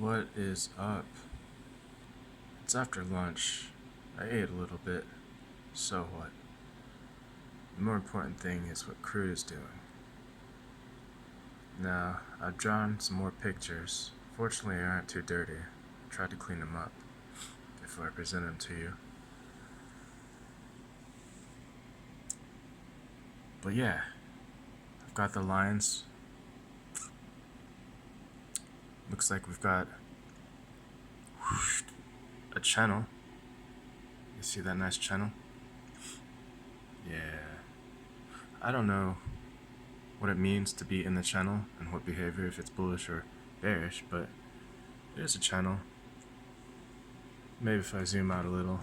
What is up? It's after lunch. I ate a little bit. So what? The more important thing is what crew is doing. Now, I've drawn some more pictures. Fortunately, they aren't too dirty. I tried to clean them up before I present them to you. But yeah, I've got the lines. Looks like we've got a channel. You see that nice channel? Yeah. I don't know what it means to be in the channel and what behavior, if it's bullish or bearish, but there's a channel. Maybe if I zoom out a little,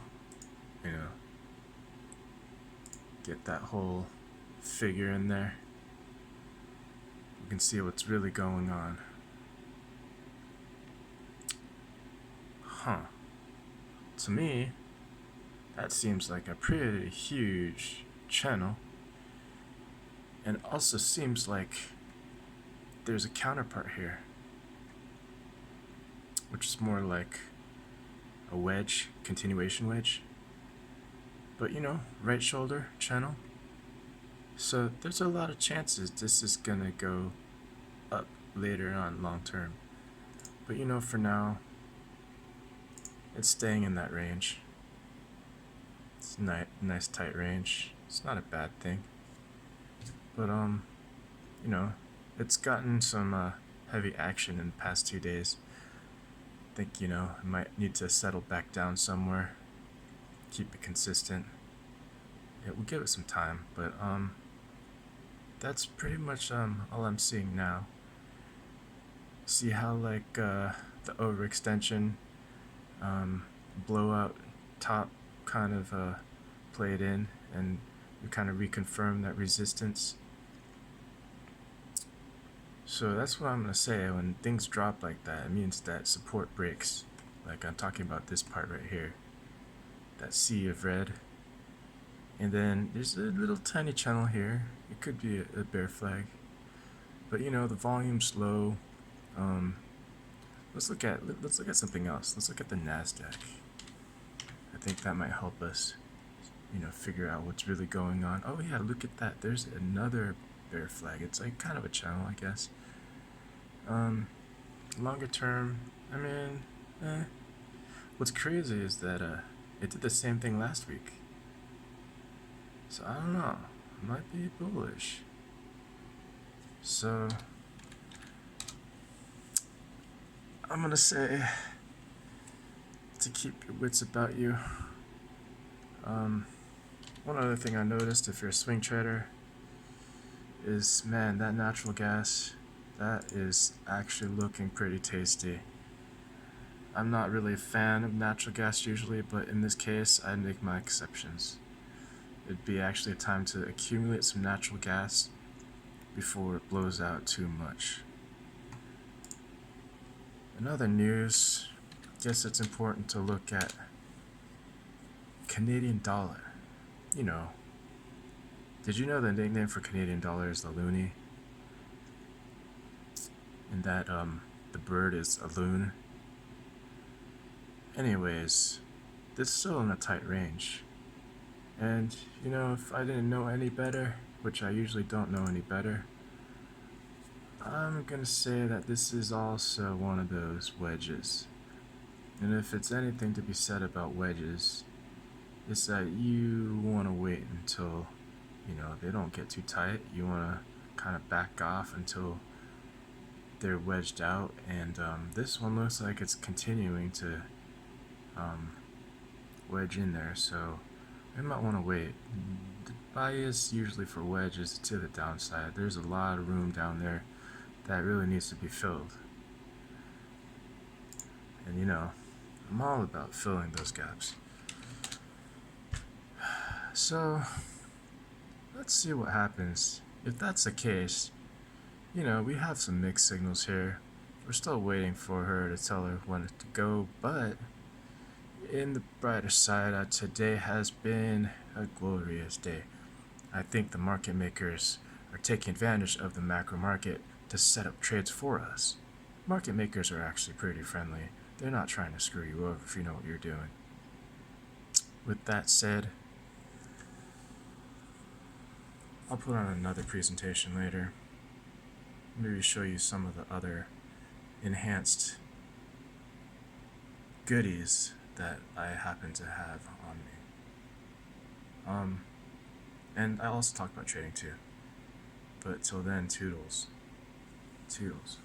get that whole figure in there, we can see what's really going on. To me, that seems like a pretty huge channel, and it also seems like there's a counterpart here, which is more like a wedge, continuation wedge, but right shoulder channel. So there's a lot of chances this is gonna go up later on long term, but for now it's staying in that range. It's a nice tight range. It's not a bad thing, but it's gotten some heavy action in the past 2 days. I think it might need to settle back down somewhere, keep it consistent. Yeah, we'll give it some time, but that's pretty much all I'm seeing now. See how the overextension, blowout top kind of played in, and we kind of reconfirmed that resistance. So that's what I'm gonna say. When things drop like that, it means that support breaks. Like I'm talking about this part right here, that sea of red. And then there's a little tiny channel here. It could be a bear flag, but the volume's low. Let's look at something else. Let's look at the Nasdaq. I think that might help us, figure out what's really going on. Oh yeah, look at that. There's another bear flag. It's like kind of a channel, I guess. Longer term, I mean, what's crazy is that it did the same thing last week. So I don't know. It might be bullish. So I'm gonna say to keep your wits about you. One other thing I noticed, if you're a swing trader, is man, that natural gas, that is actually looking pretty tasty. I'm not really a fan of natural gas usually, but in this case, I make my exceptions. It'd be actually a time to accumulate some natural gas before it blows out too much. In other news, I guess it's important to look at Canadian dollar. Did you know the nickname for Canadian dollar is the loonie? And that the bird is a loon? Anyways, it's still in a tight range. And if I didn't know any better, which I usually don't know any better, I'm gonna say that this is also one of those wedges. And if it's anything to be said about wedges, it's that you want to wait until they don't get too tight. You want to kind of back off until they're wedged out, and this one looks like it's continuing to wedge in there, so I might want to wait. The bias usually for wedges to the downside. There's a lot of room down there that really needs to be filled, and I'm all about filling those gaps. So let's see what happens. If that's the case, we have some mixed signals here. We're still waiting for her to tell her when to go, but in the brighter side, today has been a glorious day. I think the market makers are taking advantage of the macro market to set up trades for us. market makers are actually pretty friendly. They're not trying to screw you over if you know what you're doing. With that said, I'll put on another presentation later. Maybe show you some of the other enhanced goodies that I happen to have on me. And I also talk about trading too. But till then, toodles. Toodles.